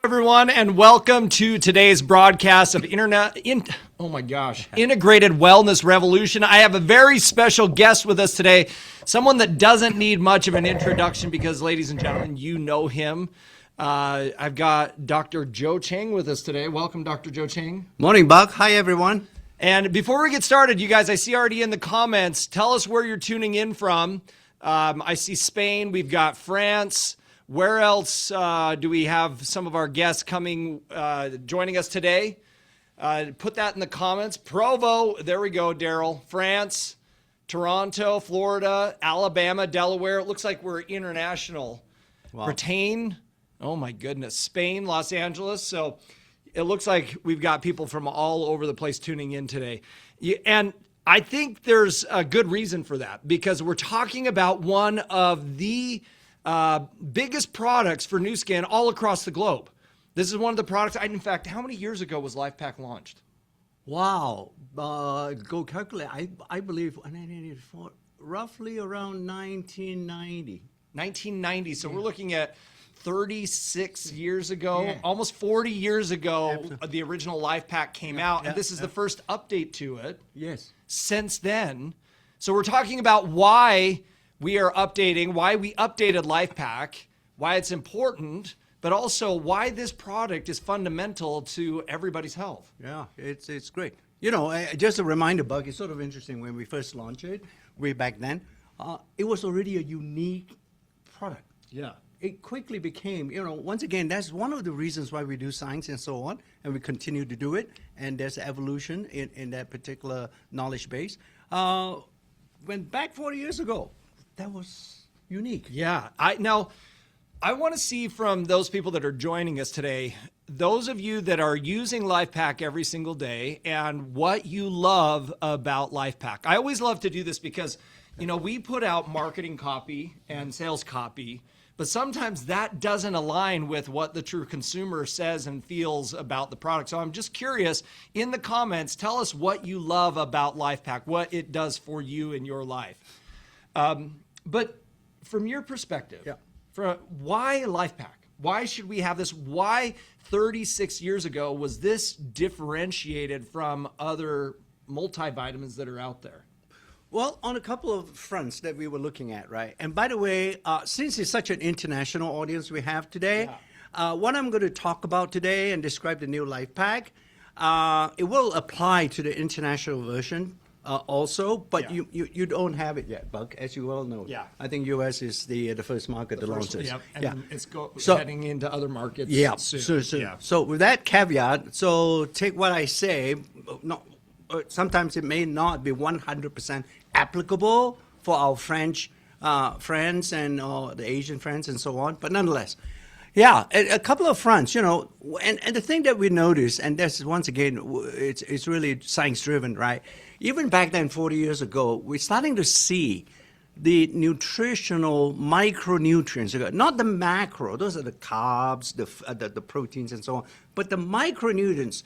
Everyone, and welcome to today's broadcast of Integrated Wellness Revolution. I have a very special guest with us today, someone that doesn't need much of an introduction because, ladies and gentlemen, you know him. I've got Dr. Joe Cheng with us today. Welcome, Dr. Joe Cheng. Morning, Buck. Hi, everyone. And before we get started, you guys, I see already in the comments, tell us where you're tuning in from. I see Spain, we've got France. Where else do we have some of our guests coming, joining us today? Put that in the comments. Provo, there we go, Daryl. France, Toronto, Florida, Alabama, Delaware. It looks like we're international. Wow. Britain, oh my goodness, Spain, Los Angeles. So it looks like we've got people from all over the place tuning in today. And I think there's a good reason for that because we're talking about one of the biggest products for new skin all across the globe. This is one of the products. In fact, how many years ago was Lifepak launched? Wow. Go calculate. I believe roughly around 1990. 1990. So we're looking at 36 years ago, almost 40 years ago, the original Lifepak came out, and this is the first update to it. Yes. Since then. So we're talking about why we are updating, why we updated Lifepak, why it's important, but also why this product is fundamental to everybody's health. Yeah, it's great. You know, just a reminder, Buck, it's sort of interesting when we first launched it, way back then, it was already a unique product. Yeah. It quickly became, once again, that's one of the reasons why we do science and so on, and we continue to do it, and there's evolution in that particular knowledge base. Went back 40 years ago. That was unique. Yeah. I want to see from those people that are joining us today, those of you that are using Lifepak every single day and what you love about Lifepak. I always love to do this because, we put out marketing copy and sales copy, but sometimes that doesn't align with what the true consumer says and feels about the product. So I'm just curious, in the comments, tell us what you love about Lifepak, what it does for you in your life. But from your perspective, why Lifepak? Why should we have this? Why 36 years ago was this differentiated from other multivitamins that are out there? Well, on a couple of fronts that we were looking at, right? And by the way, since it's such an international audience we have today, what I'm going to talk about today and describe the new Lifepak, it will apply to the international version. Also, but you don't have it yet, Buck, as you well know. Yeah. I think U.S. is the first market to launch this. And it's heading into other markets soon. So with that caveat, so take what I say, sometimes it may not be 100% applicable for our French friends and the Asian friends and so on, but nonetheless. Yeah, a couple of fronts, and the thing that we noticed, and this once again, it's really science-driven, right? Even back then, 40 years ago, we're starting to see the nutritional micronutrients, not the macro, those are the carbs, the proteins and so on, but the micronutrients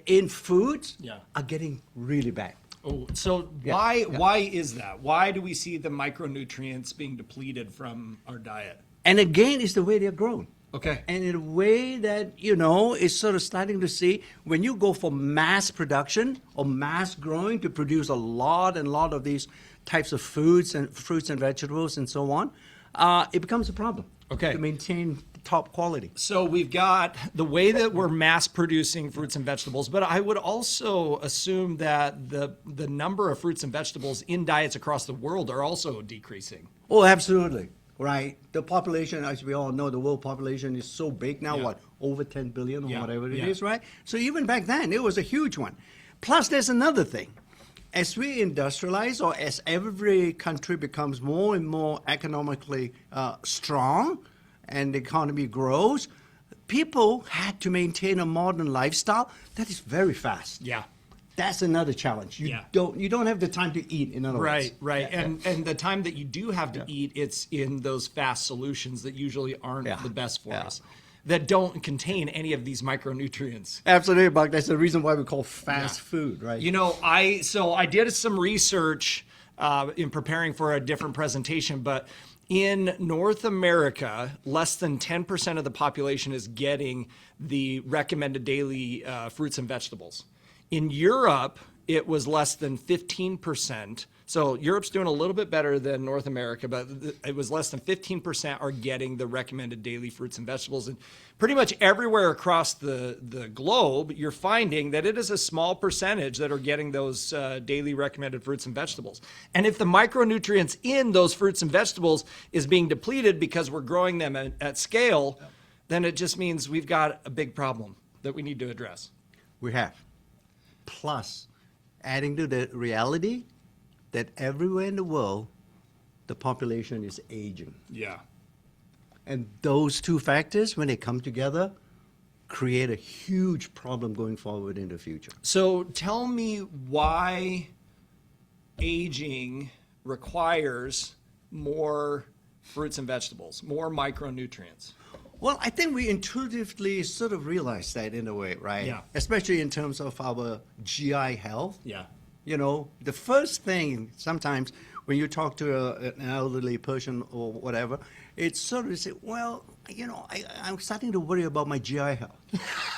in foods are getting really bad. Oh, so why is that? Why do we see the micronutrients being depleted from our diet? And again, it's the way they're grown. Okay. And in a way that, is sort of starting to see when you go for mass production or mass growing to produce a lot of these types of foods and fruits and vegetables and so on, it becomes a problem to maintain top quality. So we've got the way that we're mass producing fruits and vegetables, but I would also assume that the number of fruits and vegetables in diets across the world are also decreasing. Oh, absolutely. Right. The population, as we all know, the world population is so big now, over 10 billion or whatever it is, right? So even back then, it was a huge one. Plus, there's another thing. As we industrialize or as every country becomes more and more economically strong and the economy grows, people had to maintain a modern lifestyle that is very fast. Yeah. That's another challenge. You don't have the time to eat, in other words. Right. And the time that you do have to eat, it's in those fast solutions that usually aren't the best for us, that don't contain any of these micronutrients. Absolutely, Buck. That's the reason why we call fast food, right? I did some research in preparing for a different presentation, but In North America, less than 10% of the population is getting the recommended daily fruits and vegetables. In Europe, it was less than 15%. So Europe's doing a little bit better than North America, but it was less than 15% are getting the recommended daily fruits and vegetables. And pretty much everywhere across the globe, you're finding that it is a small percentage that are getting those daily recommended fruits and vegetables. And if the micronutrients in those fruits and vegetables is being depleted because we're growing them at scale, then it just means we've got a big problem that we need to address. We have. Plus, adding to the reality that everywhere in the world, the population is aging. Yeah. And those two factors, when they come together, create a huge problem going forward in the future. So tell me why aging requires more fruits and vegetables, more micronutrients. Well, I think we intuitively sort of realize that in a way, right? Yeah. Especially in terms of our GI health. Yeah. You know, the first thing sometimes when you talk to an elderly person or whatever, it's sort of say, well, you know, I'm starting to worry about my GI health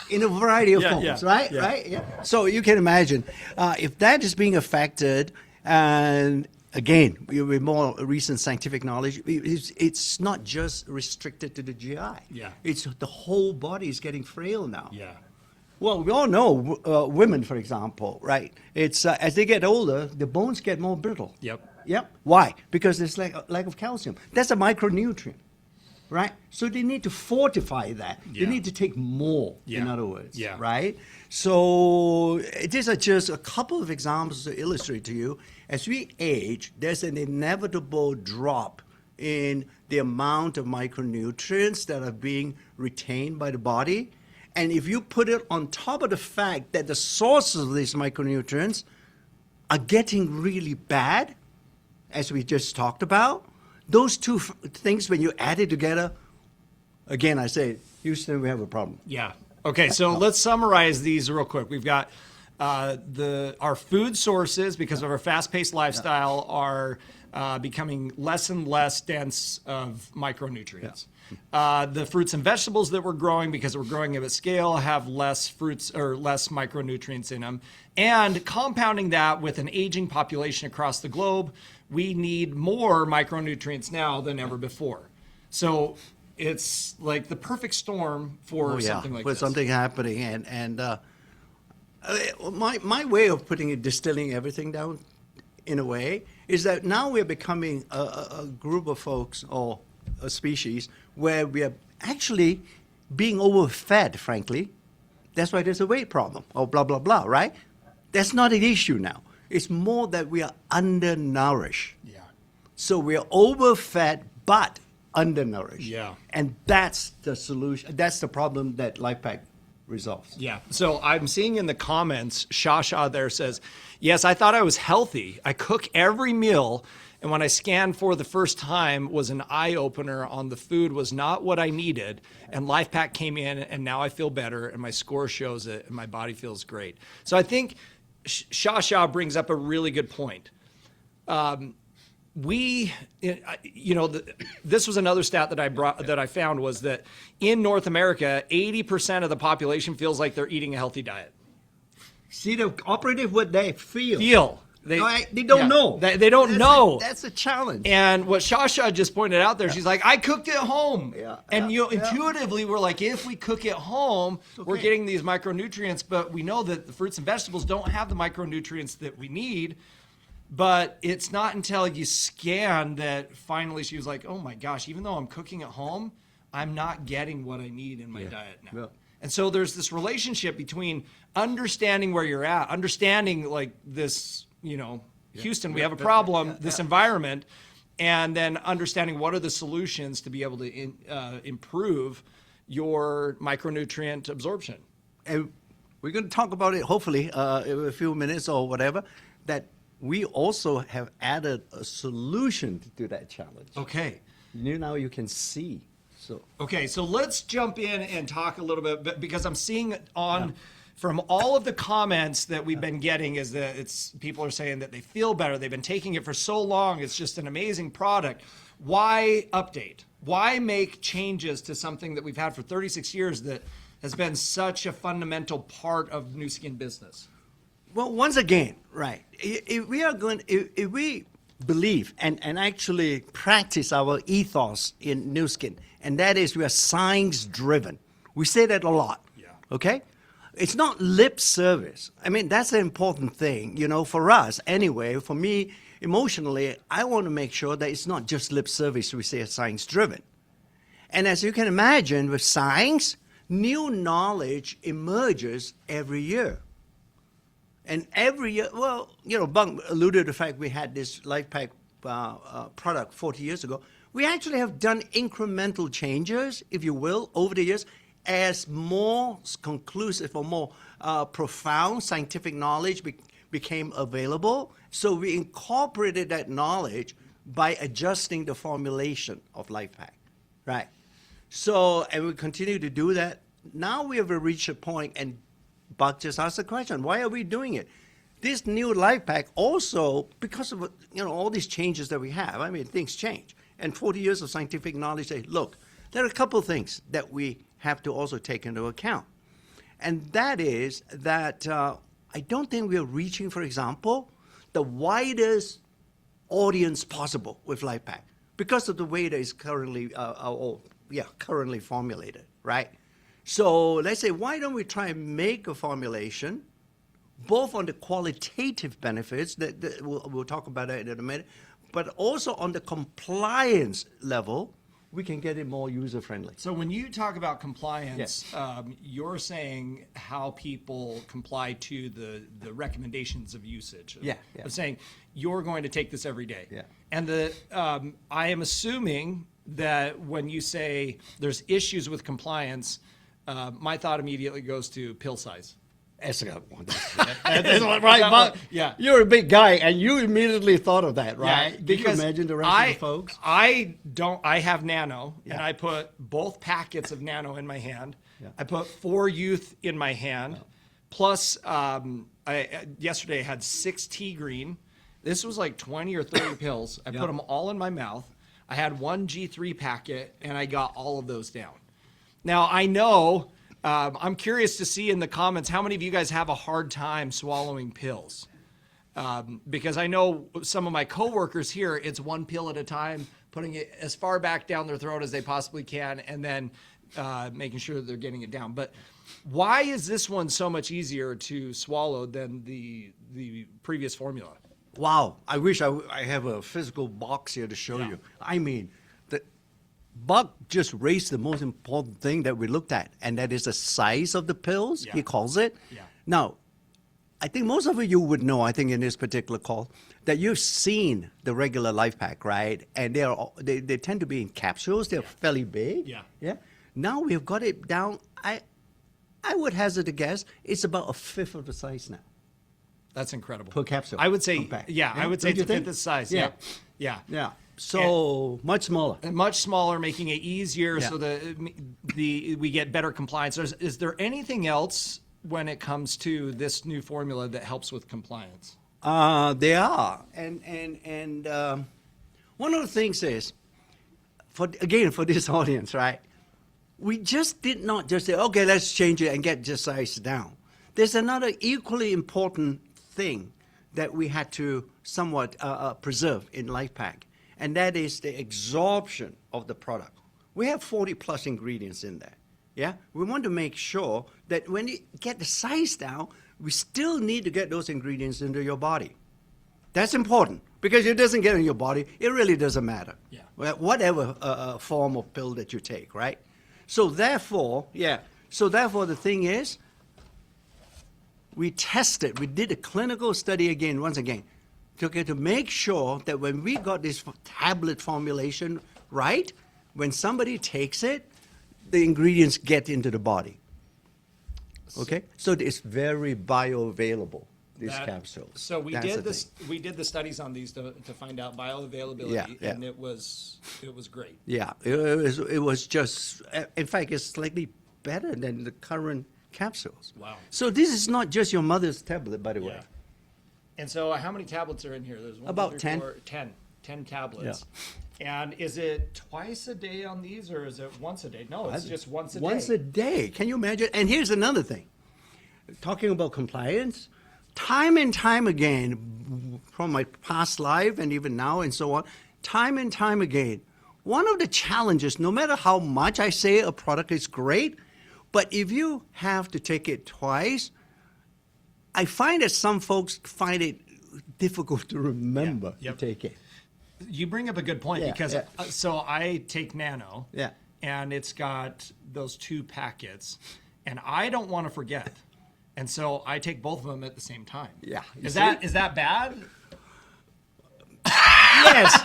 in a variety of forms, right? Yeah. Right? Yeah. So you can imagine if that is being affected, and again, with more recent scientific knowledge, it's not just restricted to the GI. Yeah. It's the whole body is getting frail now. Yeah. Well, we all know women, for example, right? It's as they get older, the bones get more brittle. Yep. Yep. Why? Because there's lack of calcium. That's a micronutrient, right? So they need to fortify that. Yeah. They need to take more, Yeah. in other words, Yeah. right? So these are just a couple of examples to illustrate to you. As we age, there's an inevitable drop in the amount of micronutrients that are being retained by the body. And if you put it on top of the fact that the sources of these micronutrients are getting really bad, as we just talked about, those two things, when you add it together, again, I say, Houston, we have a problem. Yeah. Okay, so let's summarize these real quick. We've got our food sources, because of our fast-paced lifestyle, are becoming less and less dense of micronutrients. The fruits and vegetables that we're growing, because we're growing them at scale, have less fruits or less micronutrients in them. And compounding that with an aging population across the globe, we need more micronutrients now than ever before. So it's like the perfect storm for something like for this. something happening. And my way of putting it, distilling everything down in a way, is that now we're becoming a group of folks or a species where we are actually being overfed, frankly. That's why there's a weight problem or blah, blah, blah, right? That's not an issue now. It's more that we are undernourished. Yeah. So we are overfed but undernourished. Yeah. And that's the solution. That's the problem that Lifepak resolves. Yeah. So I'm seeing in the comments, Shasha there says, yes, I thought I was healthy. I cook every meal. And when I scanned for the first time, was an eye-opener on the food was not what I needed. And Lifepak came in, and now I feel better, and my score shows it, and my body feels great. So I think Shasha brings up a really good point. This was another stat that I found was that in North America, 80% of the population feels like they're eating a healthy diet. See, the operative word they feel. They don't know. They don't know. That's a challenge. And what Shasha just pointed out there, she's like, I cooked at home. And intuitively, we're like, if we cook at home, we're getting these micronutrients, but we know that the fruits and vegetables don't have the micronutrients that we need. But it's not until you scan that finally she was like, oh my gosh, even though I'm cooking at home, I'm not getting what I need in my diet now. Yeah. And so there's this relationship between understanding where you're at, understanding like this, Houston, we have a problem, this environment, and then understanding what are the solutions to be able to improve your micronutrient absorption. And we're going to talk about it, hopefully, in a few minutes or whatever, that we also have added a solution to that challenge. Okay. Now you can see. Okay, so let's jump in and talk a little bit, because I'm seeing from all of the comments that we've been getting is that people are saying that they feel better. They've been taking it for so long. It's just an amazing product. Why update? Why make changes to something that we've had for 36 years that has been such a fundamental part of Nu Skin business? Well, once again, right, if we believe and actually practice our ethos in Nu Skin, and that is we are science driven. We say that a lot. Yeah. Okay? It's not lip service. I mean, that's an important thing, for us anyway. For me, emotionally, I want to make sure that it's not just lip service. We say it's science driven. And as you can imagine, with science, new knowledge emerges every year. And every year, well, Bunk alluded to the fact we had this Lifepak product 40 years ago. We actually have done incremental changes, if you will, over the years, as more conclusive or more profound scientific knowledge became available. So we incorporated that knowledge by adjusting the formulation of Lifepak, right? So, and we continue to do that. Now we have reached a point, and Buck just asked the question, why are we doing it? This new Lifepak also, because of all these changes that we have, I mean, things change. And 40 years of scientific knowledge say, look, there are a couple of things that we have to also take into account. And that is that I don't think we are reaching, for example, the widest audience possible with Lifepak because of the way that it's currently, currently formulated, right? So let's say, why don't we try and make a formulation both on the qualitative benefits that we'll talk about that in a minute, but also on the compliance level, we can get it more user-friendly. So when you talk about compliance, you're saying how people comply to the recommendations of usage. Yeah. Of saying you're going to take this every day. Yeah. And I am assuming that when you say there's issues with compliance, my thought immediately goes to pill size. That's right, Buck. Yeah. You're a big guy, and you immediately thought of that, right? Yeah, Can you imagine the rest of the folks? I have Nano, and I put both packets of Nano in my hand. Yeah. I put 4 Youth in my hand. Plus, yesterday I had 6 Tea Green. This was like 20 or 30 pills. I put them all in my mouth. I had 1 G3 packet, and I got all of those down. Now, I know... I'm curious to see in the comments how many of you guys have a hard time swallowing pills. Because I know some of my coworkers here, it's 1 pill at a time, putting it as far back down their throat as they possibly can, and then making sure that they're getting it down. But why is this one so much easier to swallow than the previous formula? Wow. I wish I have a physical box here to show you. I mean, Buck just raised the most important thing that we looked at, and that is the size of the pills, he calls it. Yeah. Now, I think most of you would know, I think in this particular call, that you've seen the regular Lifepak, right? And they tend to be in capsules. They're fairly big. Yeah. Now we've got it down, I would hazard a guess, it's about a fifth of the size now. That's incredible. Per capsule. I would say, compact. I would say it's a fifth the size. Yeah. Yeah. So much smaller. And much smaller, making it easier so that we get better compliance. Is there anything else when it comes to this new formula that helps with compliance? They are. And one of the things is, for this audience, right, we just did not just say, okay, let's change it and get the size down. There's another equally important thing that we had to somewhat preserve in Lifepak, and that is the absorption of the product. We have 40 plus ingredients in there. Yeah, we want to make sure that when you get the size down, we still need to get those ingredients into your body. That's important, because if it doesn't get in your body, it really doesn't matter. Yeah. Whatever form of pill that you take, right? So therefore, the thing is, we tested, we did a clinical study once again, to make sure that when we got this tablet formulation right, when somebody takes it, the ingredients get into the body. Okay? So it's very bioavailable, this capsule. So we did this. We did the studies on these to find out bioavailability, and it was great. Yeah, it was just, in fact, it's slightly better than the current capsules. Wow. So this is not just your mother's tablet, by the way. And so how many tablets are in here? There's one, About two, 10. 4, 10 tablets. And is it twice a day on these, or is it once a day? No, it's just once a day. Once a day. Can you imagine? And here's another thing. Talking about compliance, time and time again, from my past life and even now and so on, time and time again, one of the challenges, no matter how much I say a product is great, but if you have to take it twice, I find that some folks find it difficult to remember to take it. You bring up a good point because so I take Nano, Yeah. and it's got those 2 packets, and I don't want to forget, and so I take both of them at the same time. Yeah. Is that bad? Yes.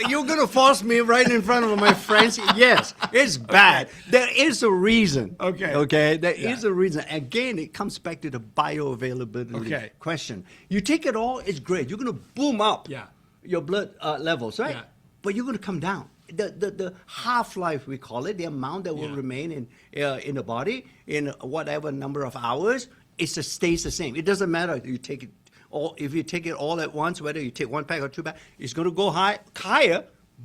You're going to force me right in front of my friends. Yes, it's bad. Okay. There is a reason. Okay. There is a reason. Again, it comes back to the bioavailability question. You take it all, it's great. You're going to boom up your blood levels, right? Yeah. But you're going to come down. The half-life, we call it, the amount that will remain in the body in whatever number of hours, stays the same. It doesn't matter if you take it if you take it all at once, whether you take 1 pack or 2 packs, it's going to go higher,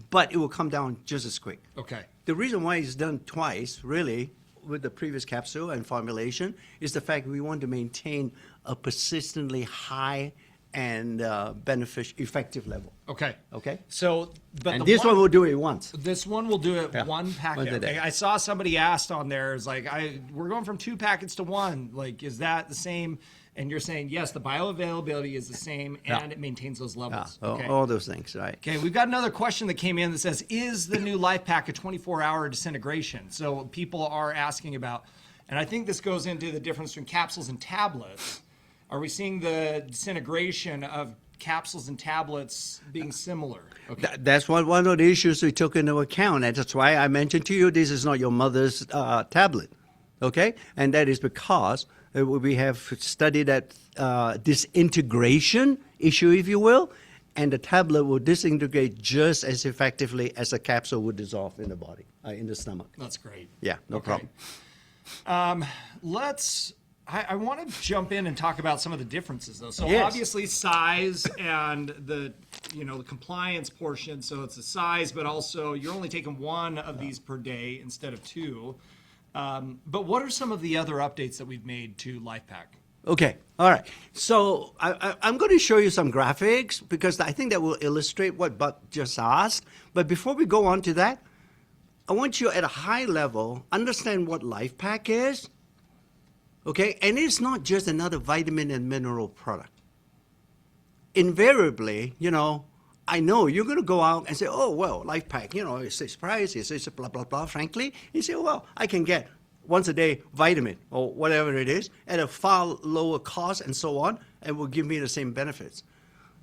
but it will come down just as quick. Okay. The reason why it's done twice, really, with the previous capsule and formulation, is the fact we want to maintain a persistently high and beneficial, effective level. Okay. Okay. So, but this one will do it once. This one will do it 1 packet. Okay. I saw somebody asked on there, is like, we're going from 2 packets to 1. Like, is that the same? And you're saying, yes, the bioavailability is the same, and it maintains those levels. Okay. All those things, right. Okay, we've got another question that came in that says, is the new Lifepak a 24-hour disintegration? So people are asking about, and I think this goes into the difference between capsules and tablets. Are we seeing the disintegration of capsules and tablets being similar? Okay. That's one of the issues we took into account, and that's why I mentioned to you this is not your mother's tablet, okay? And that is because we have studied that disintegration issue, if you will, and the tablet will disintegrate just as effectively as a capsule would dissolve in the body, in the stomach. That's great. Yeah, no problem. I want to jump in and talk about some of the differences, though. So obviously size and the compliance portion. So it's the size, but also you're only taking 1 of these per day instead of 2. But what are some of the other updates that we've made to Lifepak? Okay, all right. So I'm going to show you some graphics because I think that will illustrate what Buck just asked. But before we go on to that, I want you at a high level understand what Lifepak is. Okay, and it's not just another vitamin and mineral product. Invariably, I know you're going to go out and say, oh, well, Lifepak, it's this price, it's blah, blah, blah. Frankly, you say, well, I can get once a day vitamin or whatever it is at a far lower cost and so on, and will give me the same benefits.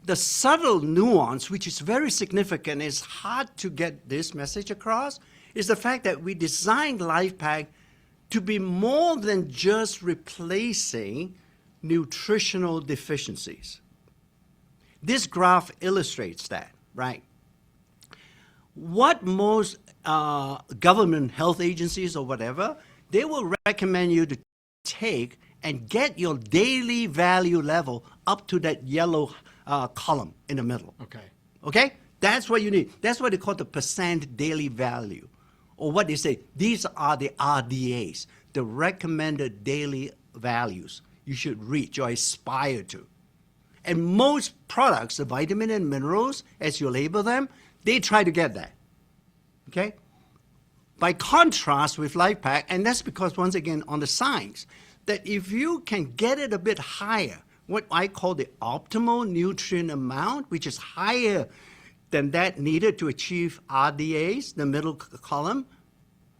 The subtle nuance, which is very significant, is hard to get this message across, is the fact that we designed Lifepak to be more than just replacing nutritional deficiencies. This graph illustrates that, right? What most government health agencies or whatever, they will recommend you to take and get your daily value level up to that yellow column in the middle. Okay? That's what you need. That's what they call the percent daily value. Or what they say, these are the RDAs, the recommended daily values you should reach or aspire to. And most products, the vitamin and minerals, as you label them, they try to get that, okay? By contrast with Lifepak, and that's because, once again, on the science, that if you can get it a bit higher, what I call the optimal nutrient amount, which is higher than that needed to achieve RDAs, the middle column,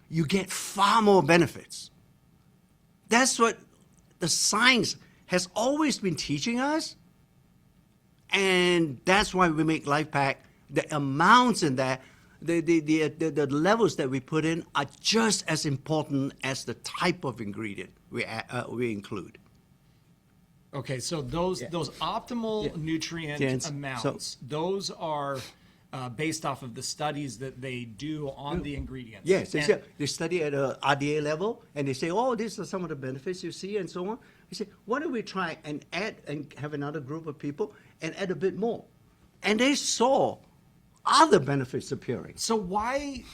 you get far more benefits. That's what the science has always been teaching us, and that's why we make Lifepak. The amounts in there, the levels that we put in are just as important as the type of ingredient we include. Okay, so those optimal nutrient amounts, those are based off of the studies that they do on the ingredients. Yes, they study at a RDA level, and they say, oh, these are some of the benefits you see, and so on. We say, why don't we try and add and have another group of people and add a bit more? And they saw other benefits appearing. So why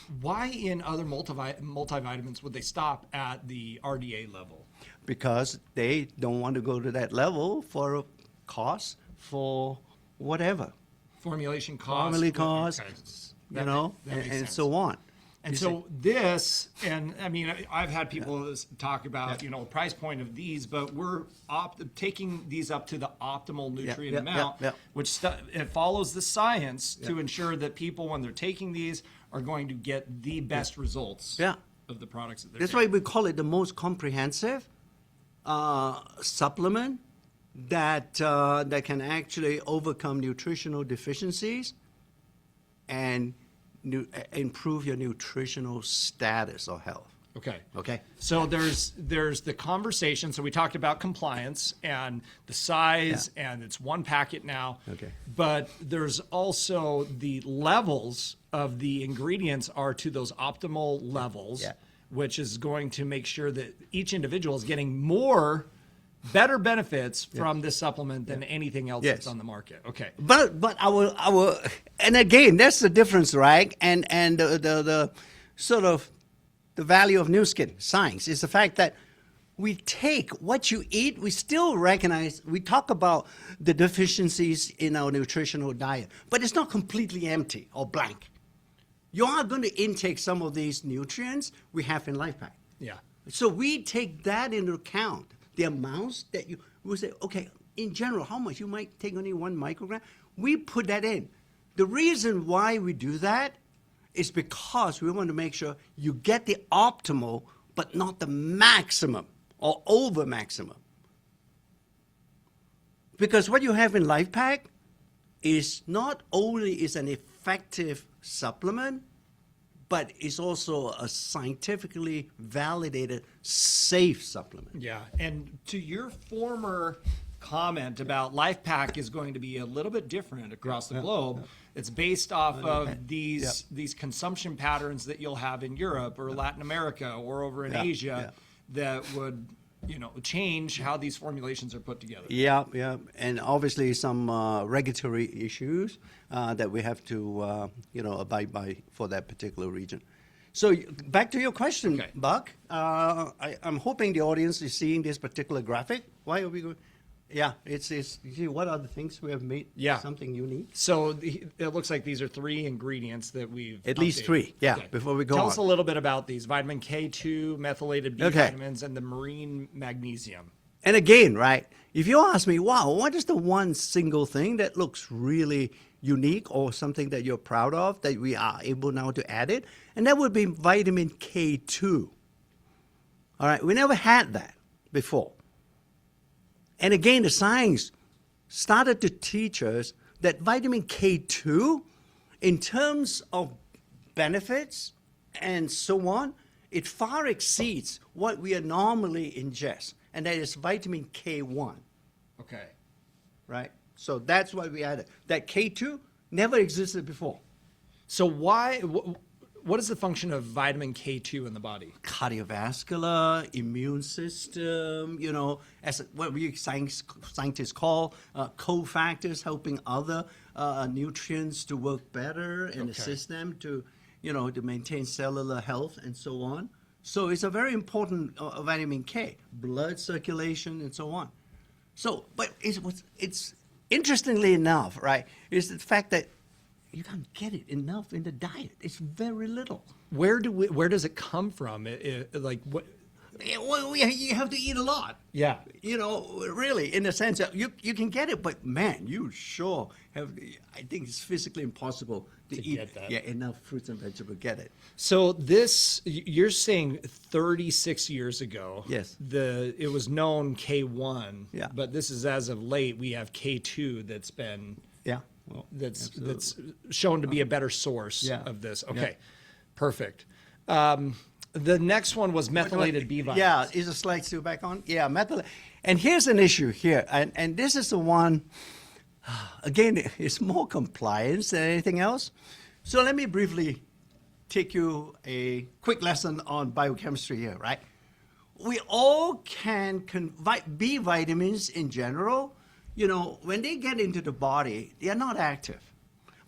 in other multivitamins would they stop at the RDA level? Because they don't want to go to that level for cost, for whatever. Formulation costs. Formula costs, Okay. you know, That makes and sense. so on. And You so this, and I mean, I've had people talk about, you know, price point of these, but we're taking these up to the optimal nutrient amount, which it follows the science to ensure that people, when they're taking these, are going to get the best results of the products that they're That's taking. why we call it the most comprehensive supplement that that can actually overcome nutritional deficiencies and improve your nutritional status or health. Okay. Okay. So there's the conversation. So we talked about compliance and the size, and it's one packet now. Okay. But there's also the levels of the ingredients are to those optimal levels, which is going to make sure that each individual is getting better benefits from this supplement than anything else that's on the market. Okay. But our and again, that's the difference, right? And the sort of the value of new skin science is the fact that we take what you eat. We still recognize. We talk about the deficiencies in our nutritional diet, but it's not completely empty or blank. You are going to intake some of these nutrients we have in Lifepak. Yeah. So we take that into account. The amounts that you will say, okay, in general, how much you might take only 1 microgram. We put that in. The reason why we do that is because we want to make sure you get the optimal, but not the maximum or over maximum. Because what you have in Lifepak is not only is an effective supplement, but it's also a scientifically validated, safe supplement. Yeah. And to your former comment about Lifepak is going to be a little bit different across the globe. It's based off of these consumption patterns that you'll have in Europe or Latin America or over in Asia that would, you know, change how these formulations are put together. Yeah, and obviously some regulatory issues that we have to, you know, abide by for that particular region. So back to your question, Buck. I'm hoping the audience is seeing this particular graphic. Why are we going? Yeah, it's you see what are the things we have made something unique? So it looks like these are 3 ingredients that we've At least 3, before we go on. Tell us a little bit about these. Vitamin K2, methylated B vitamins, and the marine magnesium. And again, right, if you ask me, wow, what is the one single thing that looks really unique or something that you're proud of that we are able now to add it? And that would be vitamin K2. All right, we never had that before. And again, the science started to teach us that vitamin K2, in terms of benefits and so on, it far exceeds what we normally ingest, and that is vitamin K1. Okay. Right? So that's why we added. That K2 never existed before. So what is the function of vitamin K2 in the body? Cardiovascular, immune system, you know, as what we scientists call cofactors, helping other nutrients to work better and assist them to, you know, to maintain cellular health and so on. So it's a very important vitamin K, blood circulation and so on. So, but it's interestingly enough, right, is the fact that you can't get it enough in the diet. It's very little. Where does it come from? Like what? Well, you have to eat a lot. Yeah. You know, really, in the sense that you can get it, but man, you sure have. I think it's physically impossible to eat get that. Enough fruits and vegetables. Get it. So this, you're saying 36 years ago. Yes. It was known K1. Yeah. But this is as of late. We have K2 that's been. Yeah. Well, that's shown to be a better source of this. Okay, perfect. The next one was methylated B vitamins. Yeah, is the slide still back on? Yeah, methylated. And here's an issue here, and this is the one. Again, it's more compliance than anything else. So let me briefly take you a quick lesson on biochemistry here, right? We all can B vitamins in general. You know, when they get into the body, they are not active.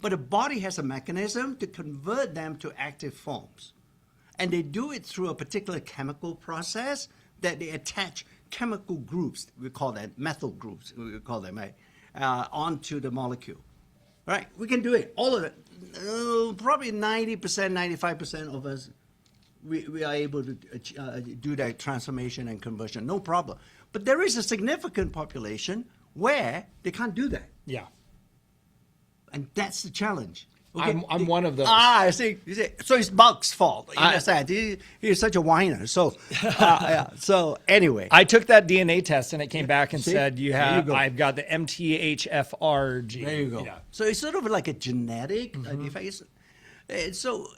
But the body has a mechanism to convert them to active forms. And they do it through a particular chemical process that they attach chemical groups, we call that methyl groups, we call them, right, onto the molecule. Right? We can do it, all of it. Probably 90%, 95% of us, we are able to do that transformation and conversion, no problem. But there is a significant population where they can't do that. Yeah. And that's the challenge. Okay? I'm one of those. I see. You see. So it's Buck's fault. You understand? He's such a whiner. So, yeah. So anyway, I took that DNA test and it came back and See? said Go. I've got the MTHFR gene. There you go. Yeah. So it's sort of like a genetic defect. So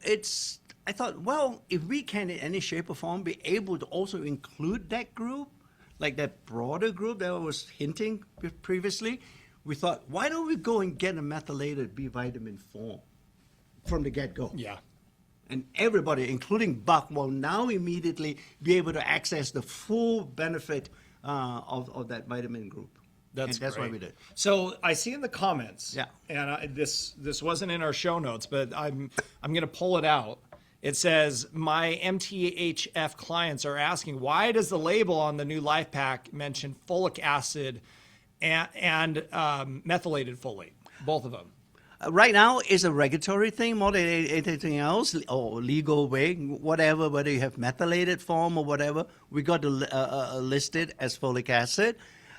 I thought, well, if we can in any shape or form be able to also include that group, like that broader group that I was hinting previously, we thought, why don't we go and get a methylated B vitamin form from the get-go? Yeah. And everybody, including Buck, will now immediately be able to access the full benefit of that vitamin group. That's great. why we did. So I see in the comments, Yeah. and this wasn't in our show notes, but I'm going to pull it out. It says, my MTHF clients are asking, why does the label on the new Lifepak mention folic acid and methylated folate, both of them? Right now, it's a regulatory thing more than anything else, or legal way, whatever, whether you have methylated form or whatever, we got to list it as folic acid.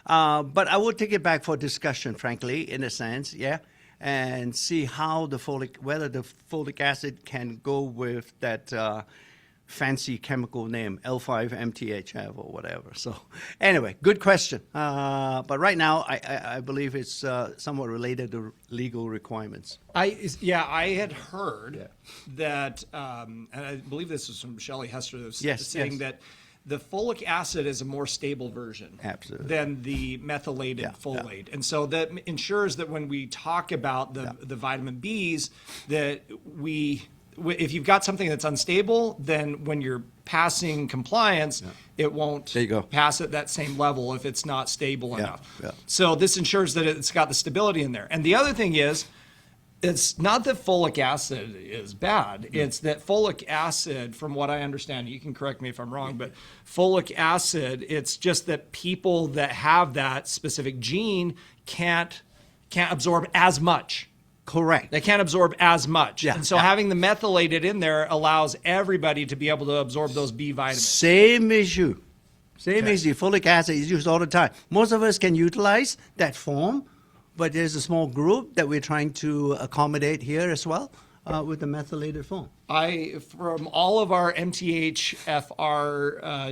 But I will take it back for discussion, frankly, in a sense, yeah, and see how whether the folic acid can go with that fancy chemical name, L5-MTHF or whatever. So anyway, good question. But right now, I believe it's somewhat related to legal requirements. I had heard that, and I believe this was from Shelley Hester, saying that the folic acid is a more stable version than the methylated folate. And so that ensures that when we talk about the vitamin Bs, that if you've got something that's unstable, then when you're passing compliance, it won't pass at that same level if it's not stable enough. Yeah. So this ensures that it's got the stability in there. And the other thing is, it's not that folic acid is bad. It's that folic acid, from what I understand, you can correct me if I'm wrong, but folic acid, it's just that people that have that specific gene can't absorb as much. Correct. They can't absorb as much. Yeah. And so having the methylated in there allows everybody to be able to absorb those B vitamins. Same issue. Folic acid is used all the time. Most of us can utilize that form, but there's a small group that we're trying to accommodate here as well with the methylated form. From all of our MTHFR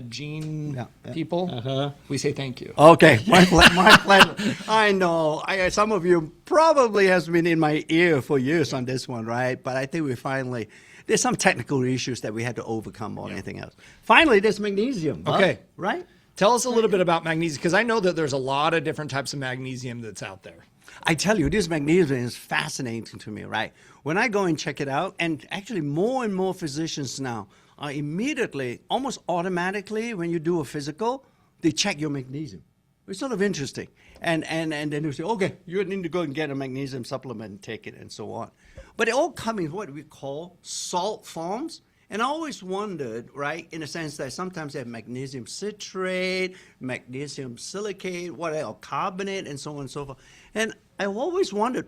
gene people, we say thank you. Okay, my pleasure. I know. Some of you probably has been in my ear for years on this one, right? But I think there's some technical issues that we had to overcome more than anything else. Finally, there's magnesium. Okay. Right? Tell us a little bit about magnesium, because I know that there's a lot of different types of magnesium that's out there. I tell you, this magnesium is fascinating to me, right? When I go and check it out, and actually more and more physicians now are immediately, almost automatically, when you do a physical, they check your magnesium. It's sort of interesting. And then they say, okay, you need to go and get a magnesium supplement and take it and so on. But it all comes in what we call salt forms. And I always wondered, right, in a sense that sometimes they have magnesium citrate, magnesium silicate, what else, carbonate, and so on and so forth. And I've always wondered,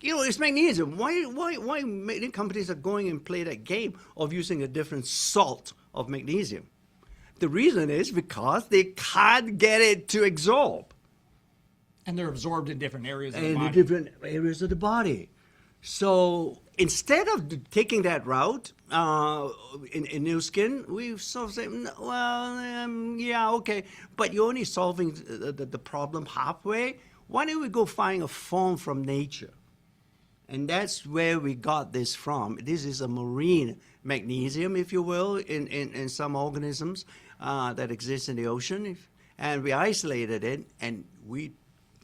it's magnesium. Why many companies are going and play that game of using a different salt of magnesium? The reason is because they can't get it to absorb. And they're absorbed in different areas of the In body. different areas of the body. So instead of taking that route in new skin, we sort of say, okay, but you're only solving the problem halfway. Why don't we go find a form from nature? And that's where we got this from. This is a marine magnesium, if you will, in some organisms that exist in the ocean. And we isolated it, and we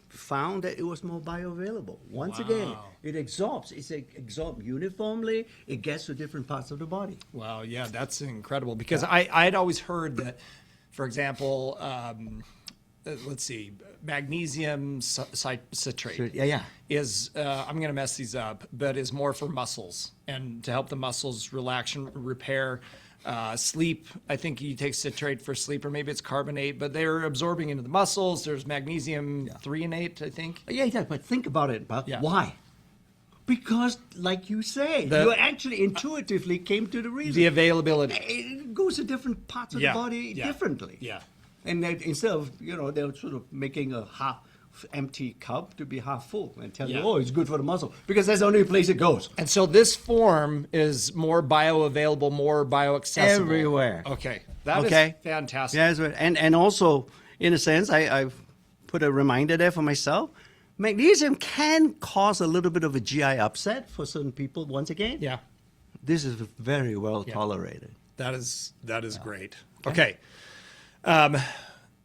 found that it was more bioavailable. Once again, it absorbs. It absorbs uniformly. It gets to different parts of the body. Wow, yeah, that's incredible. Because I had always heard that, for example, let's see, magnesium citrate. Yeah. Is I'm going to mess these up, but is more for muscles and to help the muscles relax and repair. Sleep, I think you take citrate for sleep, or maybe it's carbonate, but they're absorbing into the muscles. There's magnesium threonate, I think. Yeah, but think about it, Buck. Yeah. Why? Because, like you say, you actually intuitively came to the reason. The availability. It goes to different parts of the body differently. Yeah. And then instead of, they're sort of making a half empty cup to be half full and tell you, oh, it's good for the muscle, because that's the only place it goes. And so this form is more bioavailable, more bioaccessible. Everywhere. Okay. That is fantastic. Yeah, that's right. And also, in a sense, I've put a reminder there for myself. Magnesium can cause a little bit of a GI upset for certain people once again. Yeah. This is very well tolerated. That is great. Okay.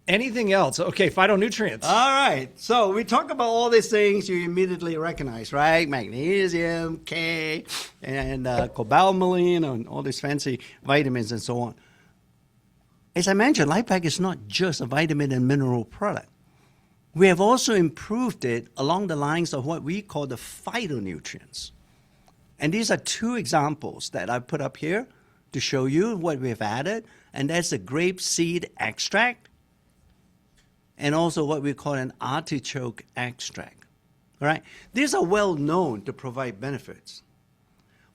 Anything else? Okay, phytonutrients. All right. So we talk about all these things you immediately recognize, right? Magnesium, K, and cobalamin, and all these fancy vitamins and so on. As I mentioned, Lifepak is not just a vitamin and mineral product. We have also improved it along the lines of what we call the phytonutrients. And these are two examples that I put up here to show you what we've added. And that's the grape seed extract and also what we call an artichoke extract. All right? These are well known to provide benefits.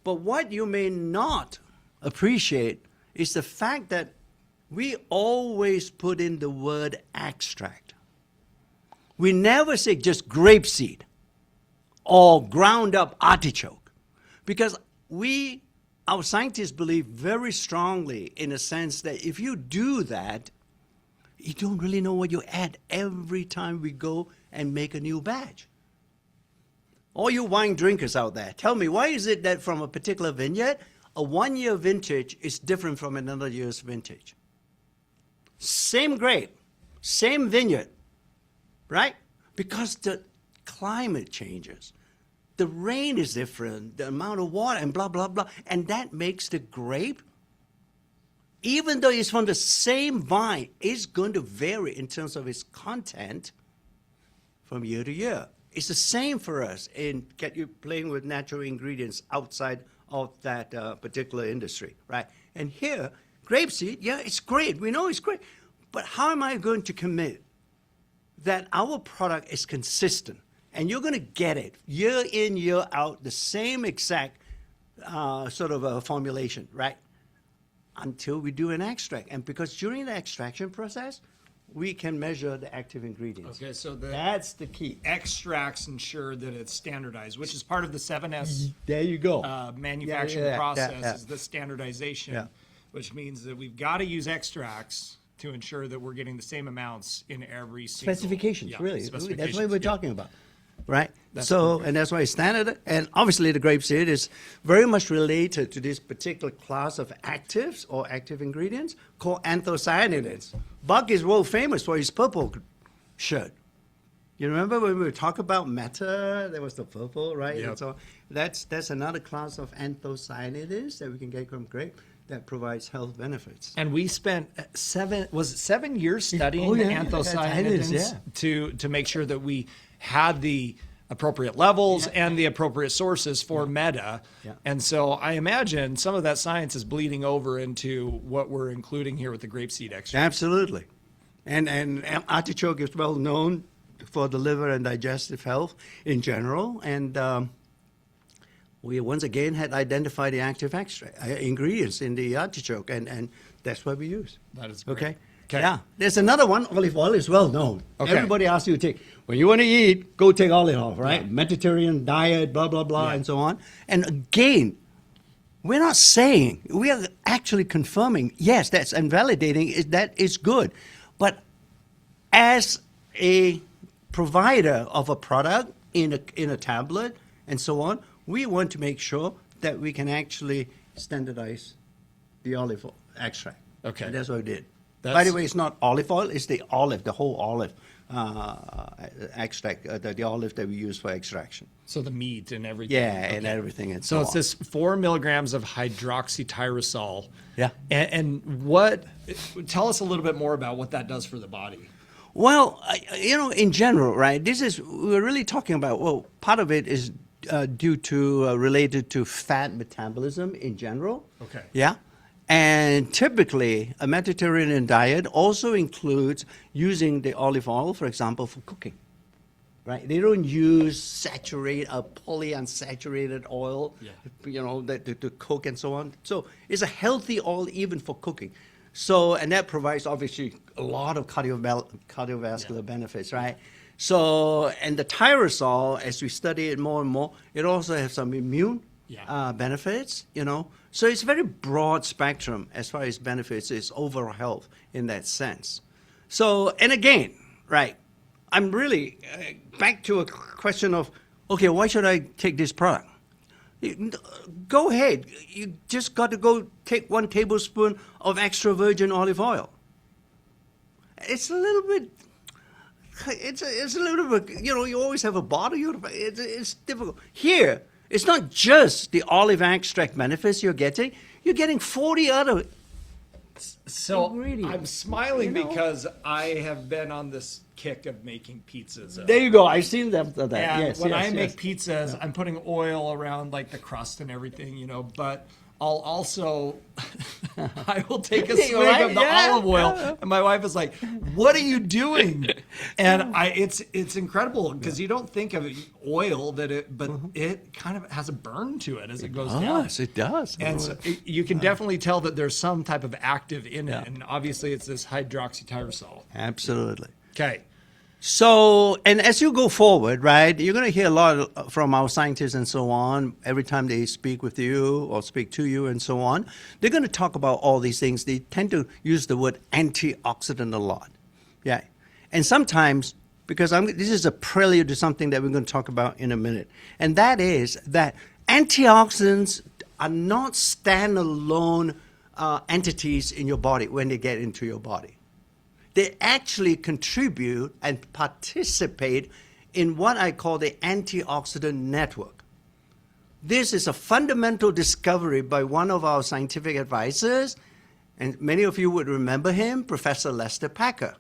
But what you may not appreciate is the fact that we always put in the word extract. We never say just grapeseed or ground up artichoke, because our scientists believe very strongly in a sense that if you do that, you don't really know what you add every time we go and make a new batch. All you wine drinkers out there, tell me, why is it that from a particular vineyard, a 1-year vintage is different from another year's vintage? Same grape, same vineyard, right? Because the climate changes. The rain is different, the amount of water, and blah, blah, blah. And that makes the grape, even though it's from the same vine, is going to vary in terms of its content from year to year. It's the same for us in playing with natural ingredients outside of that particular industry, right? And here, grapeseed, yeah, it's great. We know it's great. But how am I going to commit that our product is consistent and you're going to get it year in, year out, the same exact sort of a formulation, right? Until we do an extract. And because during the extraction process, we can measure the active ingredients. Okay, so that's the key. Extracts ensure that it's standardized, which is part of the 7S there you go. Manufacturing process is the standardization, which means that we've got to use extracts to ensure that we're getting the same amounts in every single specifications, really. Specifications. That's what we're talking about. Right? That's and that's why it's standard. And obviously the grapeseed is very much related to this particular class of actives or active ingredients called anthocyanidins. Buck is world famous for his purple shirt. You remember when we were talking about Meta, there was the purple, right? Yep. And so that's another class of anthocyanidins that we can get from grape that provides health benefits. And we spent 7 years studying the anthocyanidins to make sure that we had the appropriate levels and the appropriate sources for Meta. Yeah. And so I imagine some of that science is bleeding over into what we're including here with the grapeseed extract. Absolutely. And artichoke is well known for the liver and digestive health in general. And we once again had identified the active extract ingredients in the artichoke, and that's what we use. That is great. Okay. Yeah. There's another one. Olive oil is well known. Okay. Everybody asks you to take, when you want to eat, go take olive oil, right? Yeah. Mediterranean diet, blah, blah, blah, and so on. And again, we're not saying, we are actually confirming, yes, that's and validating that is good. But as a provider of a product in a tablet and so on, we want to make sure that we can actually standardize the olive oil extract. Okay. And that's what we did. By the way, it's not olive oil, it's the whole olive extract, the olive that we use for extraction. So the meat and everything. Yeah, and everything. And so it's this 4 milligrams of hydroxytyrosol. Yeah. And tell us a little bit more about what that does for the body. Well, in general, right? We're really talking about. Well, part of it is due to related to fat metabolism in general. Okay. Yeah. And typically, a Mediterranean diet also includes using the olive oil, for example, for cooking. Right? They don't use polyunsaturated oil, to cook and so on. So it's a healthy oil even for cooking. So, and that provides obviously a lot of cardiovascular benefits, right? So, and the tyrosol, as we study it more and more, it also has some immune benefits, So it's a very broad spectrum as far as benefits is overall health in that sense. So, and again, right, I'm really back to a question of, okay, why should I take this product? Go ahead. You just got to go take 1 tablespoon of extra virgin olive oil. It's a little bit, you always have a bottle. It's difficult. Here, it's not just the olive extract benefits you're getting 40 other ingredients. I'm smiling because I have been on this kick of making pizzas. There you go. I've seen that. And Yes, when yes, I make yes. pizzas, I'm putting oil around like the crust and everything, but I'll also, I will take a swig of the olive oil, and my wife is like, "What are you doing?" And it's incredible because you don't think of oil but it kind of has a burn to it as it goes down. Yes, it does. And so you can definitely tell that there's some type of active in it, and obviously it's this hydroxytyrosol. Absolutely. Okay. So, and as you go forward, right, you're going to hear a lot from our scientists and so on every time they speak with you or speak to you and so on. They're going to talk about all these things. They tend to use the word antioxidant a lot. Yeah. And sometimes, because this is a prelude to something that we're going to talk about in a minute, and that is that antioxidants are not standalone entities in your body when they get into your body. They actually contribute and participate in what I call the antioxidant network. This is a fundamental discovery by one of our scientific advisors, and many of you would remember him, Professor Lester Packer.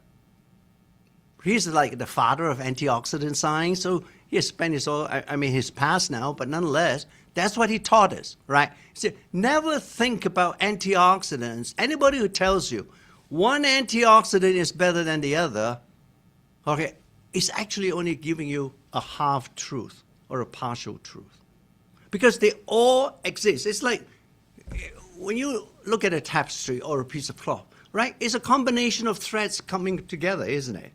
He's like the father of antioxidant science, so he has spent he's passed now, but nonetheless, that's what he taught us, right? So never think about antioxidants. Anybody who tells you one antioxidant is better than the other, okay, it's actually only giving you a half truth or a partial truth. Because they all exist. It's like when you look at a tapestry or a piece of cloth, right? It's a combination of threads coming together, isn't it?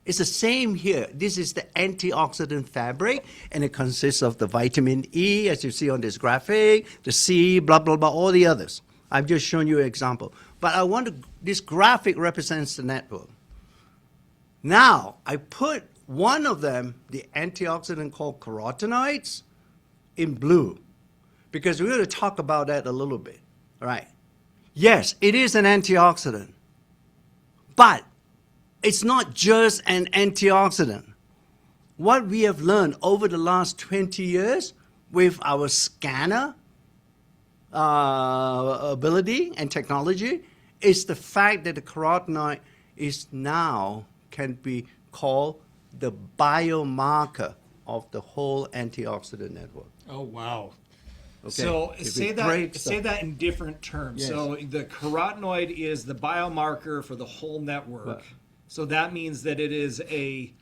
It's the same here. This is the antioxidant fabric, and it consists of the vitamin E, as you see on this graphic, the C, blah, blah, blah, all the others. I've just shown you an example. But this graphic represents the network. Now, I put one of them, the antioxidant called carotenoids, in blue, because we're going to talk about that a little bit, right? Yes, it is an antioxidant, but it's not just an antioxidant. What we have learned over the last 20 years with our scanner ability and technology is the fact that the carotenoid is now can be called the biomarker of the whole antioxidant network. Oh, wow. Okay. So say that in different terms. Yes. So the carotenoid is the biomarker for the whole network. Right. So that means that it is a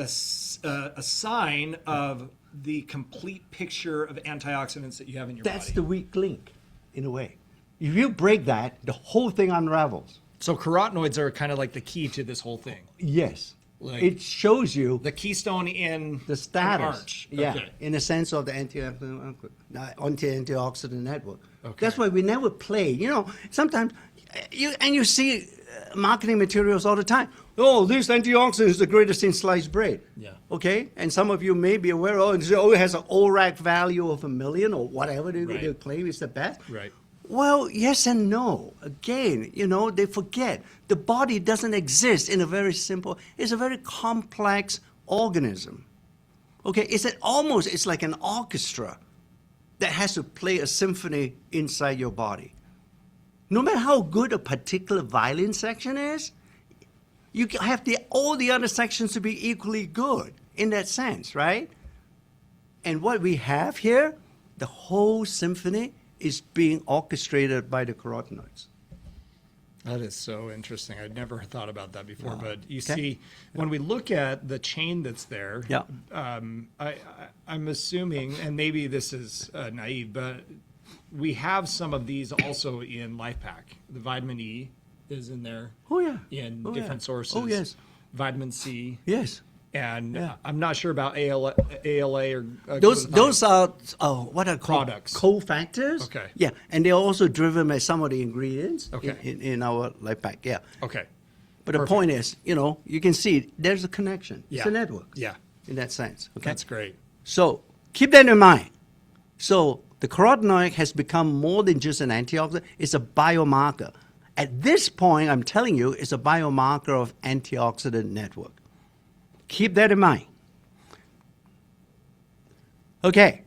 sign of the complete picture of antioxidants that you have in your body. That's the weak link, in a way. If you break that, the whole thing unravels. So carotenoids are kind of like the key to this whole thing. Yes. It shows you the keystone in the status. An arch. Yeah, okay. In the sense of the antioxidant network. Okay. That's why we never play. Sometimes you see marketing materials all the time. Oh, this antioxidant is the greatest in sliced bread. Yeah. Okay? And some of you may be aware of it. It has an ORAC value of 1 million or whatever they claim is the best. Right. Well, yes and no. Again, they forget. The body doesn't exist in a very simple, it's a very complex organism. Okay, it's like an orchestra that has to play a symphony inside your body. No matter how good a particular violin section is, you have all the other sections to be equally good in that sense, right? And what we have here, the whole symphony is being orchestrated by the carotenoids. That is so interesting. I'd never thought about that before. But you Okay. see, when we look at the chain that's there, Yeah. I'm assuming, and maybe this is naive, but we have some of these also in Lifepak. The vitamin E is in there Oh, yeah. in Oh, different yeah. sources. Oh, yes. Vitamin C. Yes. And Yeah. I'm not sure about ALA or Those are what are called Products. cofactors. Okay. Yeah, and they're also driven by some of the ingredients Okay. in our Lifepak. Yeah. Okay. But the point is, you can see there's a connection. It's Yeah. a network. Yeah. In that sense. Okay. That's great. So keep that in mind. So the carotenoid has become more than just an antioxidant. It's a biomarker. At this point, I'm telling you, it's a biomarker of antioxidant network. Keep that in mind. Okay.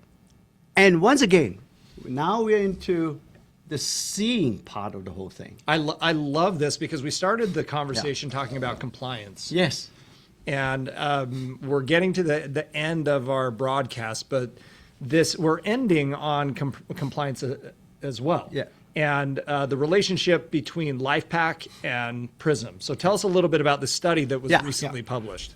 And once again, now we're into the seeing part of the whole thing. I love this because we started the conversation talking about compliance. Yes. And we're getting to the end of our broadcast, but we're ending on compliance as well. Yeah. And the relationship between Lifepak and Prism. So tell us a little bit about the study that was recently published.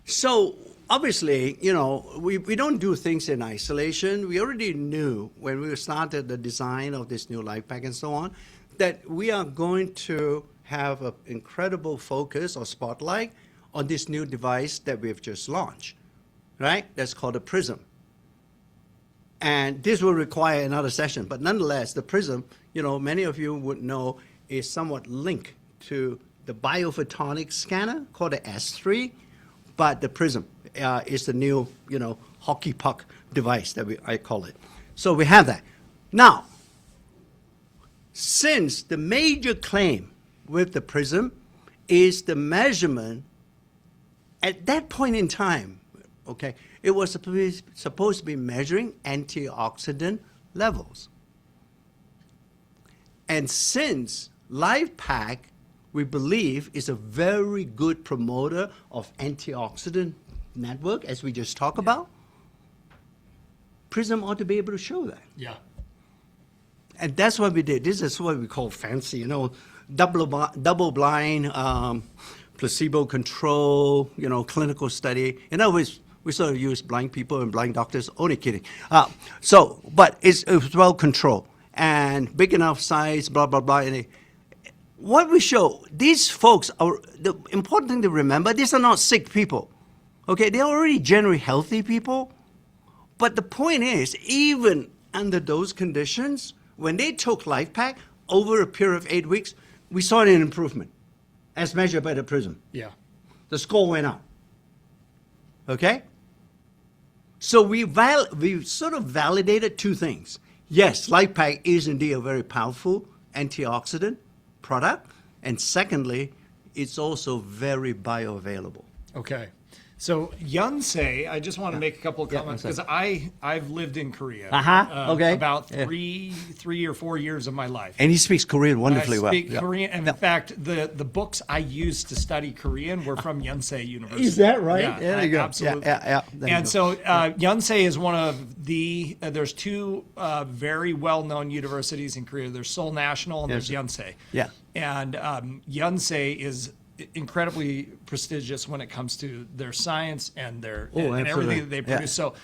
So obviously, we don't do things in isolation. We already knew when we started the design of this new Lifepak and so on, that we are going to have an incredible focus or spotlight on this new device that we've just launched, right? That's called a Prism. And this will require another session, but nonetheless, the Prism, many of you would know, is somewhat linked to the biophotonic scanner called the S3. But the Prism is the new, hockey puck device that I call it. So we have that. Now, since the major claim with the Prism is the measurement, at that point in time, okay, it was supposed to be measuring antioxidant levels. And since Lifepak, we believe, is a very good promoter of antioxidant network, as we just talked about, Prism ought to be able to show that. Yeah. And that's what we did. This is what we call fancy, double-blind, placebo-control, clinical study. In other words, we sort of use blind people and blind doctors. Only kidding. But it's well controlled and big enough size, blah, blah, blah. And what we show, these folks are, the important thing to remember, these are not sick people. Okay, they're already generally healthy people. But the point is, even under those conditions, when they took Lifepak over a period of 8 weeks, we saw an improvement as measured by the Prism. Yeah. The score went up. Okay? So we sort of validated two things. Yes, Lifepak is indeed a very powerful antioxidant product. And secondly, it's also very bioavailable. Okay. So Yonsei, I just want to make a couple of comments because I've lived in Korea Okay. about three or 4 years of my life. And he speaks Korean wonderfully well. I speak Korean, and in fact, the books I used to study Korean were from Yonsei University. Is that right? Yeah, there you go. Absolutely. Yeah. There you And go. so Yonsei is one of the, there's two very well-known universities in Korea. There's Seoul National and there's Yonsei. Yeah. And Yonsei is incredibly prestigious when it comes to their science and and everything that they produce. So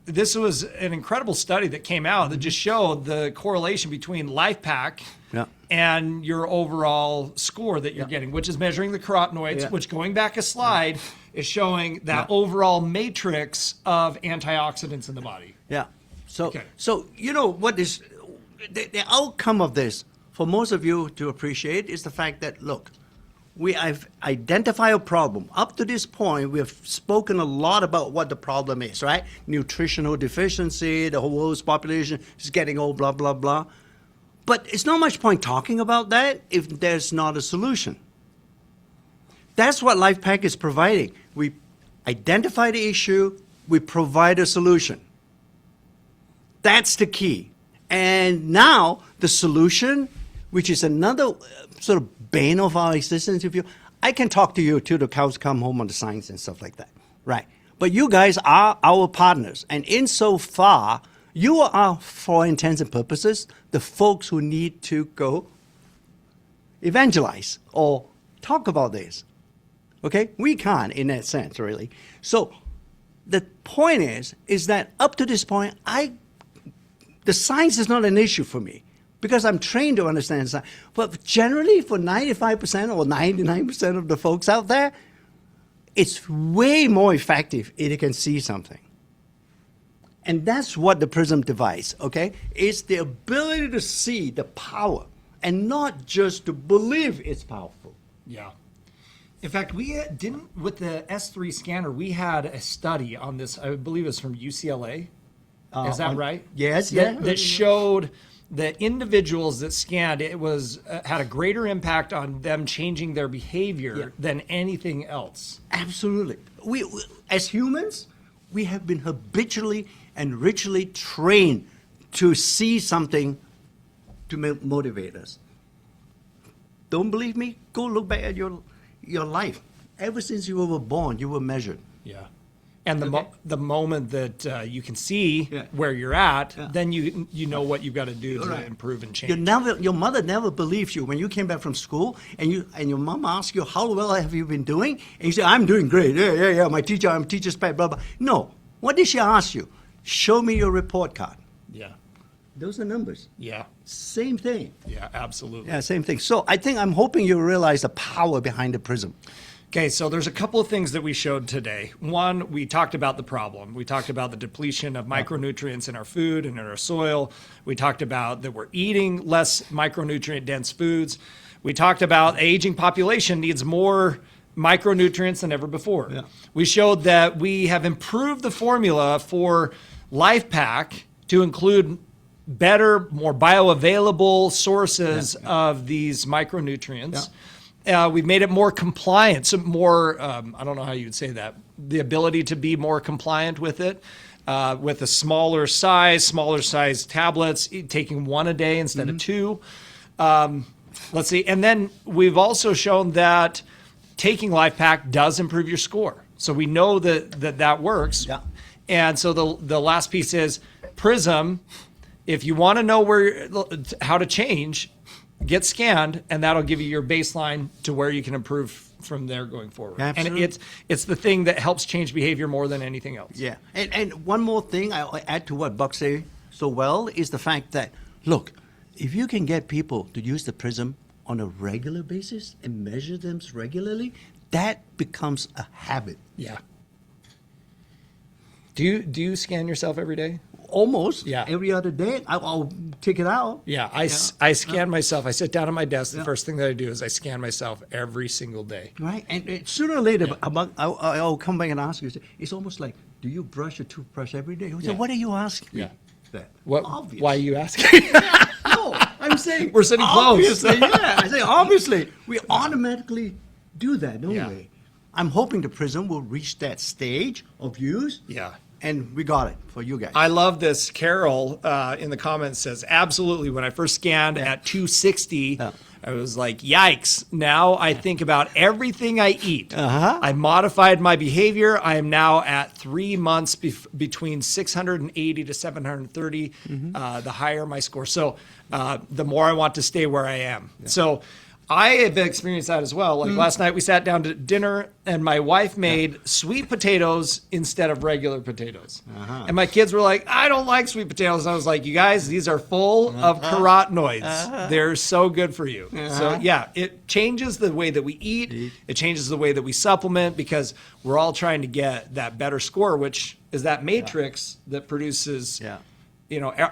this was an incredible study that came out that just showed the correlation between Lifepak and your overall score that you're getting, which is measuring the carotenoids, which, going back a slide, is showing that overall matrix of antioxidants in the body. Yeah. So what is the outcome of this for most of you to appreciate is the fact that, look, we have identified a problem. Up to this point, we have spoken a lot about what the problem is, right? Nutritional deficiency, the whole world's population is getting old, blah, blah, blah. But it's not much point talking about that if there's not a solution. That's what Lifepak is providing. We identify the issue, we provide a solution. That's the key. And now the solution, which is another sort of bane of our existence, if you, I can talk to you till the cows come home on the science and stuff like that, right? But you guys are our partners, and insofar, you are, for intents and purposes, the folks who need to go evangelize or talk about this. Okay? We can't in that sense, really. So the point is that up to this point, the science is not an issue for me because I'm trained to understand science. But generally, for 95% or 99% of the folks out there, it's way more effective if they can see something. And that's what the PRISM device, okay? It's the ability to see the power and not just to believe it's powerful. Yeah. In fact, we didn't, with the S3 scanner, we had a study on this, I believe it's from UCLA. Is that right? Yes, that showed the individuals that scanned, it was had a greater impact on them changing their behavior than anything else. Absolutely. We, as humans, we have been habitually and ritually trained to see something to motivate us. Don't believe me? Go look back at your life. Ever since you were born, you were measured. Yeah. And the moment that you can see where you're at, then you know what you've got to do to improve and change. Your mother never believes you when you came back from school and your mom asks you, how well have you been doing? And you say, I'm doing great. Yeah. I'm teacher's pet, blah, blah. No. What did she ask you? Show me your report card. Yeah. Those are numbers. Yeah. Same thing. Yeah, absolutely. Yeah, same thing. So I think I'm hoping you realize the power behind the PRISM. Okay, so there's a couple of things that we showed today. One, we talked about the problem. We talked about the depletion of micronutrients in our food and in our soil. We talked about that we're eating less micronutrient-dense foods. We talked about aging population needs more micronutrients than ever before. Yeah. We showed that we have improved the formula for Lifepak to include better, more bioavailable sources of these micronutrients. We've made it more compliant, so more, I don't know how you'd say that, the ability to be more compliant with it, with a smaller size tablets, taking one a day instead of two. Let's see, and then we've also shown that taking Lifepak does improve your score. So we know that works. Yeah. And so the last piece is PRISM. If you want to know how to change, get scanned, and that'll give you your baseline to where you can improve from there going forward. Absolutely. And it's the thing that helps change behavior more than anything else. Yeah. And one more thing I'll add to what Buck said so well is the fact that, look, if you can get people to use the PRISM on a regular basis and measure them regularly, that becomes a habit. Yeah. Do you scan yourself every day? Almost. Yeah. Every other day, I'll take it out. Yeah. I scan myself. I sit down at my desk. The first thing that I do is I scan myself every single day. Right. And sooner or later, I'll come back and ask you. It's almost like, do you brush your toothbrush every day? So what are you asking? Yeah. That. Obvious. Why are you asking? No, I'm saying we're sitting close. I say obviously we automatically do that, don't we? I'm hoping the PRISM will reach that stage of use. Yeah. And we got it for you guys. I love this. Carol in the comments says, absolutely. When I first scanned at 260, I was like, yikes. Now I think about everything I eat. I modified my behavior. I am now at 3 months between 680 to 730, the higher my score. So the more I want to stay where I am. So I have experienced that as well. Like last night we sat down to dinner and my wife made sweet potatoes instead of regular potatoes. And my kids were like, I don't like sweet potatoes. And I was like, you guys, these are full of carotenoids. They're so good for you. So yeah, it changes the way that we eat. It changes the way that we supplement because we're all trying to get that better score, which is that matrix that produces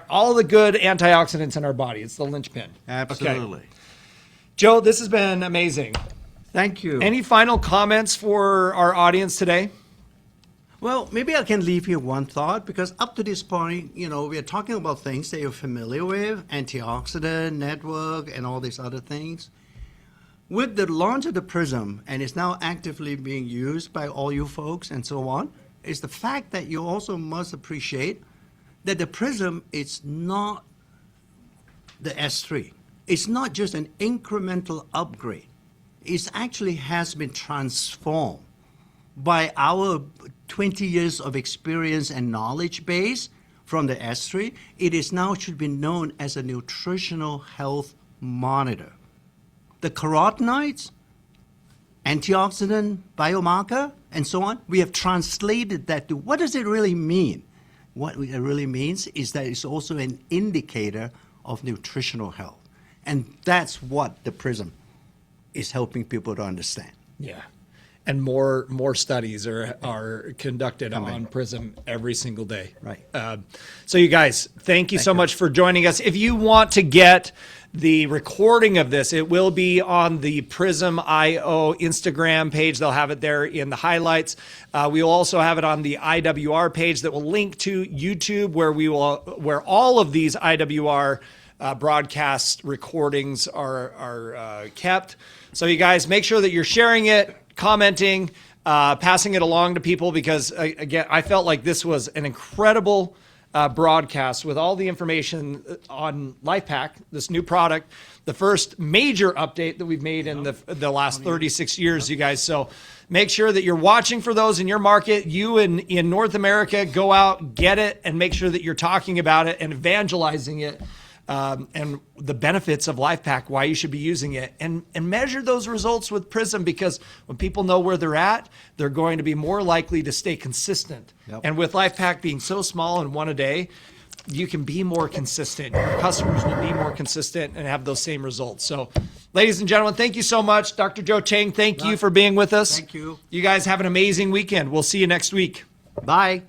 all the good antioxidants in our body. It's the linchpin. Absolutely. Okay. Joe, this has been amazing. Thank you. Any final comments for our audience today? Well, maybe I can leave you one thought because up to this point, we are talking about things that you're familiar with, antioxidant network and all these other things. With the launch of the PRISM, and it's now actively being used by all you folks and so on, is the fact that you also must appreciate that the PRISM is not the S3. It's not just an incremental upgrade. is actually has been transformed by our 20 years of experience and knowledge base from the S3. It is now should be known as a nutritional health monitor. The carotenoids, antioxidant biomarker, and so on, we have translated that to what does it really mean? What it really means is that it's also an indicator of nutritional health. And that's what the PRISM is helping people to understand. Yeah. And more studies are conducted on PRISM every single day. Right. So you guys, thank you so much for joining us. If you want to get the recording of this, it will be on the PRISM.io Instagram page. They'll have it there in the highlights. We will also have it on the IWR page that will link to YouTube, where all of these IWR broadcast recordings are kept. So you guys, make sure that you're sharing it, commenting, passing it along to people, because again, I felt like this was an incredible broadcast with all the information on Lifepak, this new product, the first major update that we've made in the last 36 years, you guys. So make sure that you're watching for those in your market. You in North America, go out, get it, and make sure that you're talking about it and evangelizing it. And the benefits of Lifepak, why you should be using it, and measure those results with PRISM, because when people know where they're at, they're going to be more likely to stay consistent. Yep. And with Lifepak being so small and one a day, you can be more consistent. Your customers will be more consistent and have those same results. So, ladies and gentlemen, thank you so much. Dr. Joe Chang, thank you for being with us. Thank you. You guys have an amazing weekend. We'll see you next week. Bye.